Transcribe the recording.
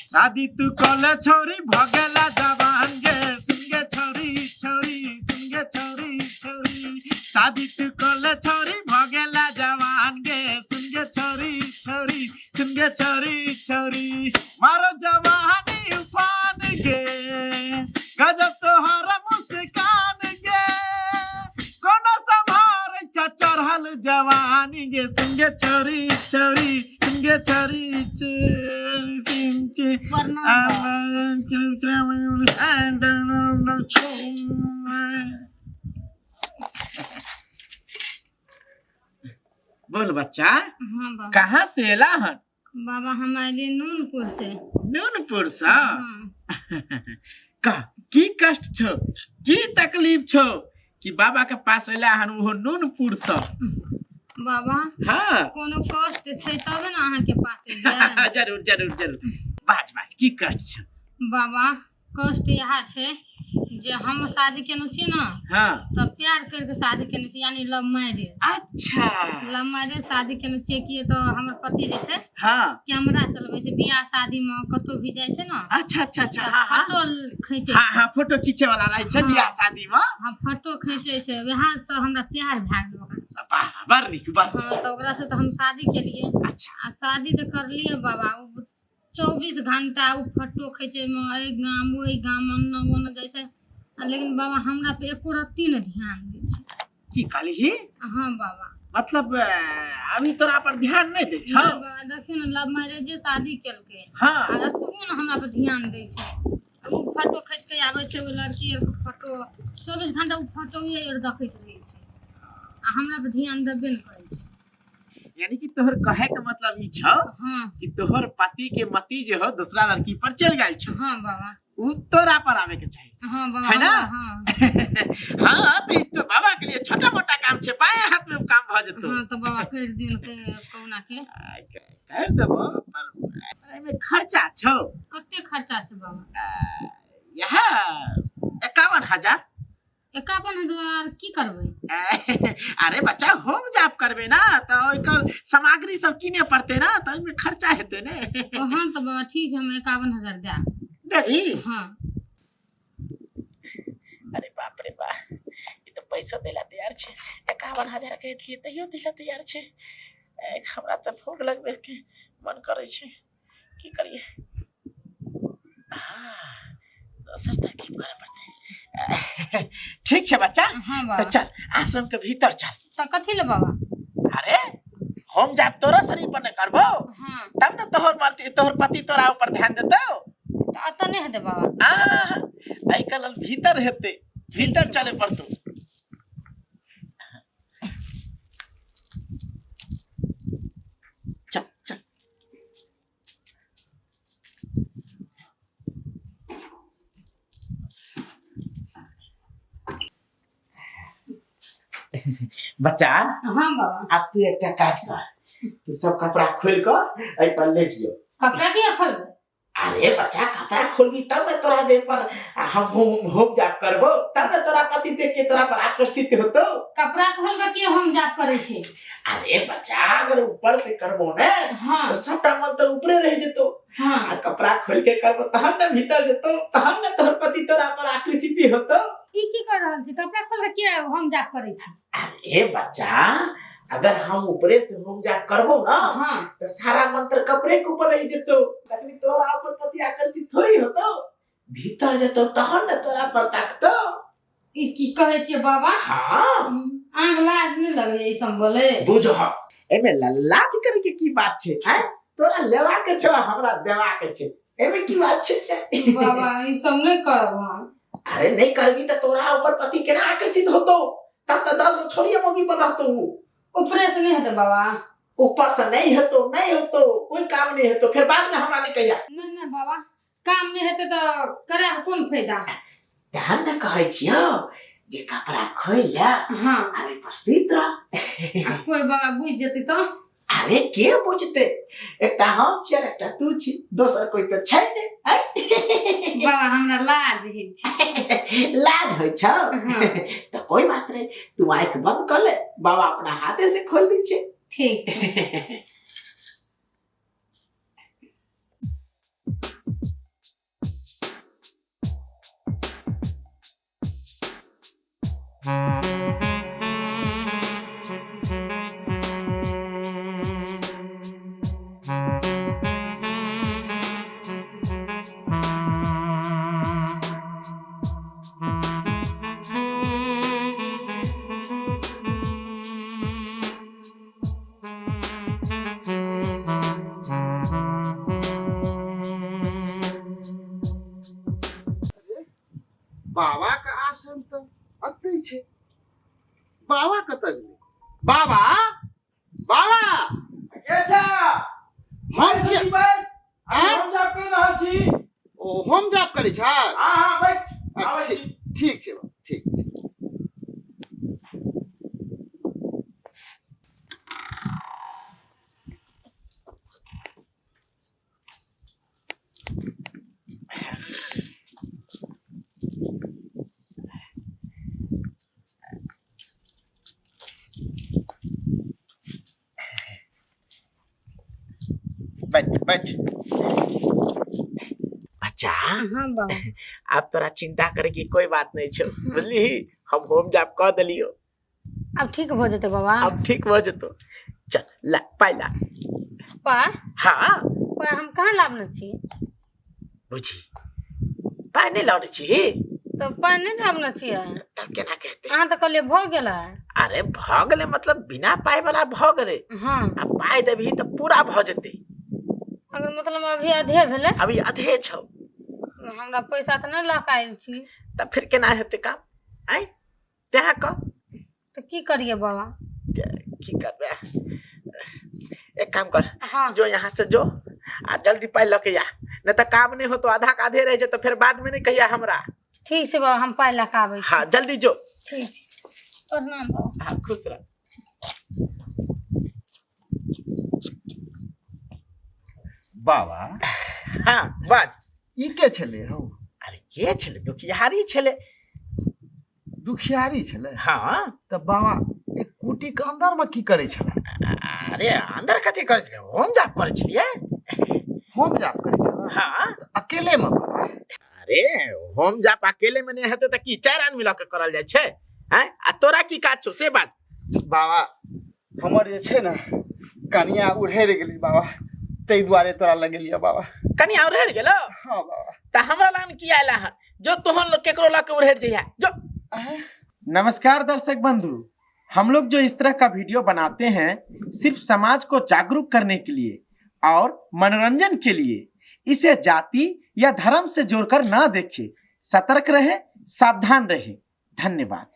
शादी तू कले छोरी भगेला जवान गे सुनगे छोरी छोरी सुनगे छोरी छोरी शादी तू कले छोरी भगेला जवान गे सुनगे छोरी छोरी सुनगे छोरी छोरी मारो जवानी उफान गे गजब तोहरा मुस्कान गे कोनो संभारे चढ़ल जवानी गे सुनगे छोरी छोरी सुनगे छोरी बोल बच्चा। हाँ बाबा। कहाँ से एला हन? बाबा हमारे नूनपुर से। नूनपुर से? का की कष्ट छो की तकलीफ छो कि बाबा के पास एला हन वो नूनपुर से? बाबा हाँ कोनो कष्ट छै तब ना अहाँ के पास एलियै। जरूर जरूर जरूर बाज बाज की कष्ट छ? बाबा कष्ट यहाँ छै जे हम शादी केने छी ना। हाँ तब प्यार करके शादी केने छी यानी लव मैरिज। अच्छा लव मैरिज शादी केने छी कि तो हमर पति जे छै हाँ कैमरा चलबै छै बियाह शादी में कतो भी जाय छै ना। अच्छा अच्छा अच्छा हाँ हाँ फोटो खींचे हाँ हाँ फोटो खींचे वाला रहे छै बियाह शादी में। हाँ फोटो खींचे छै वहाँ से हमरा प्यार भए गेल ओकरा। वाह बड़ नीक बड़ नीक। हाँ तो ओकरा से तो हम शादी केलिए। अच्छा आ शादी तो कर लिए बाबा 24 घंटा उ फोटो खींचे में ए गाम ओई गाम अन्न ओन्न जाय छै लेकिन बाबा हमरा पे एको रत्ती न ध्यान दै छै। की कहली? हाँ बाबा मतलब अभी तोरा पर ध्यान नहीं दे छौ? बाबा देखियो न लव मैरिज शादी केलकै हाँ आ तू न हमरा पे ध्यान दै छै। उ फोटो खींच के आबै छै ओ लड़की के फोटो 24 घंटा उ फोटो ये देखैत रहै छै आ हमरा पे ध्यान देबे न करै छै। यानी कि तोहर कहे के मतलब ई छौ हाँ कि तोहर पति के मति जो हो दूसरा लड़की पर चल गई छौ। हाँ बाबा उ तोरा पर आवे के चाहिए। हाँ बाबा है ना? हाँ हाँ तो ई तो बाबा के लिए छोटा मोटा काम छे बाएं हाथ में काम भ जतो। हाँ तो बाबा कर दिन के कौना के कर देबो पर एमे खर्चा छौ। कते खर्चा छै बाबा? यह 51,000। 51,000 की करबै? अरे बच्चा होम जॉब करबे ना तो एकर सामग्री सब किने पड़ते ना तो एमे खर्चा हेते ने। हाँ तो बाबा ठीक है हम 51,000 दे देबी? हाँ अरे बाप रे बा ये तो पैसा देला तैयार छे 51,000 के दिए तैयो देला तैयार छे। हमरा तो भूख लगबे के मन करे छे की करिए। हाँ दोसर तरकीब करे पड़ते। ठीक छे बच्चा। हाँ तो बाबा चल आश्रम के भीतर चल। तो कथी ले बाबा? अरे होम जॉब तोरा शरीर पर न करबो हाँ तब न तोहर पति तोरा ऊपर ध्यान देतो। तो अत नहीं हेते बाबा? आई कल भीतर हेते भीतर चले पड़तो। चल चल बच्चा हाँ बाबा अब तू एक काज कर तू सब कपड़ा खोल कर आई पर लेट जो। कपड़ा दिया खोल। अरे बच्चा कपड़ा खोलबी तब न तोरा देह पर हम होम जॉब करबो तब न तोरा पति देख के तोरा पर आकर्षित होतो। कपड़ा खोल के हम जाप करे छे। अरे बच्चा अगर ऊपर से करबो ना हाँ तो सबटा मन तो ऊपरे रह जेतो। हाँ आ कपड़ा खोल के करबो तहन न भीतर जेतो तहन न तोहर पति तोरा पर आकर्षित होतो। ई की कर रहल छी? कपड़ा खोल के हम जाप करे छी। अरे बच्चा अगर हम ऊपरे से होम जॉब करबो ना हाँ तो सारा मंत्र कपड़े के ऊपर रह जेतो तखनी तोरा ऊपर पति आकर्षित थोड़ी होतो। भीतर जेतो तहन न तोरा पर ताकतो। ई की कहे छी बाबा? हाँ आंख लाज नहीं लगे ई सब बोले। बुझो एमे लाज करे के की बात छे? हैं तोरा लेवा के छो हमरा देवा के छे एमे की बात छे? बाबा ई सब नहीं करब हम। अरे नहीं करबी त तोरा ऊपर पति केना आकर्षित होतो तब त 10 गो छोरिया मोगी पर रहतो। ऊपर से नहीं हेते बाबा? ऊपर से नहीं होतो कोई काम नहीं होतो फिर बाद में हमरा नहीं कहिया। नहीं नहीं बाबा काम नहीं हेते तो करे कौन फायदा? ध्यान न कहै छियो जे कपड़ा खोल ले हाँ अरे प्रसिद्ध रह। कोई बाबा बुझ जती तो? अरे के बुझते एकटा हम छियै एकटा तू छी दोसर कोई तो छै नहीं। बाबा हमरा लाज होइ छै। लाज होइ छौ? तो कोई बात नहीं तू आंख बंद कर ले बाबा अपना हाथे से खोल दी छे। ठीक बाबा का आश्रम तो अतई छे। बाबा कतऽ गेलै? बाबा बाबा के छ हम छी। हम जाप कर रहल छी। ओ हम जाप करै छ। हां बैठ आबै छी। ठीक छै बाबा, ठीक छै। बैठ बैठ। बच्चा हाँ बाबा। अब तोरा चिंता करे की कोई बात नहीं छो, बुझली? हम होम जाप कह दिलियो, अब ठीक हो जते बाबा। अब ठीक हो जतो। चल ला पाई ला। पाय हाँ पाय हम कहाँ लाबने छी? बुझी पाई नहीं लौटे छी तो पाय नहीं लाबने छियै। तब केना कहते? अहाँ तो कहलिए भ गेला। अरे भ गेले मतलब बिना पाई वाला भ गेले। हाँ अब पाई देबही तो पूरा भ जते। अगर मतलब अभी आधे भेले अभी आधे छौ हमरा पैसा तो नहीं लऽ आयल छी। तब फिर केना हेते काम? आई तेहा क तो की करिए बाबा? की करबे? एक काम कर, हाँ जो यहाँ से जो आ जल्दी पाई लके आ, नहीं तो काम नहीं हो तो आधा का आधे रह जाए तो फिर बाद में नहीं कहिया हमरा। ठीक से बाबा हम पाय लऽ के आबै छी। हाँ जल्दी जो। ठीक छै। प्रणाम बाबा। हाँ खुश रह। बाबा हाँ बाज। ई के छले हौ? अरे के छले? दुखियारी छले। दुखियारी छले? हाँ तऽ बाबा एक कुटी के अंदर में की करे छले? अरे अंदर कथी करे छले? होम जाप करे छलिए। होम जाप करे छले? हाँ अकेले में बाबा? अरे होम जाप अकेले में नहीं हेते त की चार आदमी लके करल जाय छे? हैं आ तोरा की काज छौ से बात? बाबा हमर जे छै ने कनिया उड़ेर गेली बाबा, तै दुआरे तोरा लगेलिया बाबा। कनी और रह गेलो? हाँ बाबा। त हमरा लान की आइला है? जो तोहन लोग केकरो लके उड़ेर जइहा जो। नमस्कार दर्शक बंधु, हम लोग जो इस तरह का वीडियो बनाते हैं सिर्फ समाज को जागरूक करने के लिए और मनोरंजन के लिए। इसे जाति या धर्म से जोड़कर ना देखें। सतर्क रहें, सावधान रहें। धन्यवाद।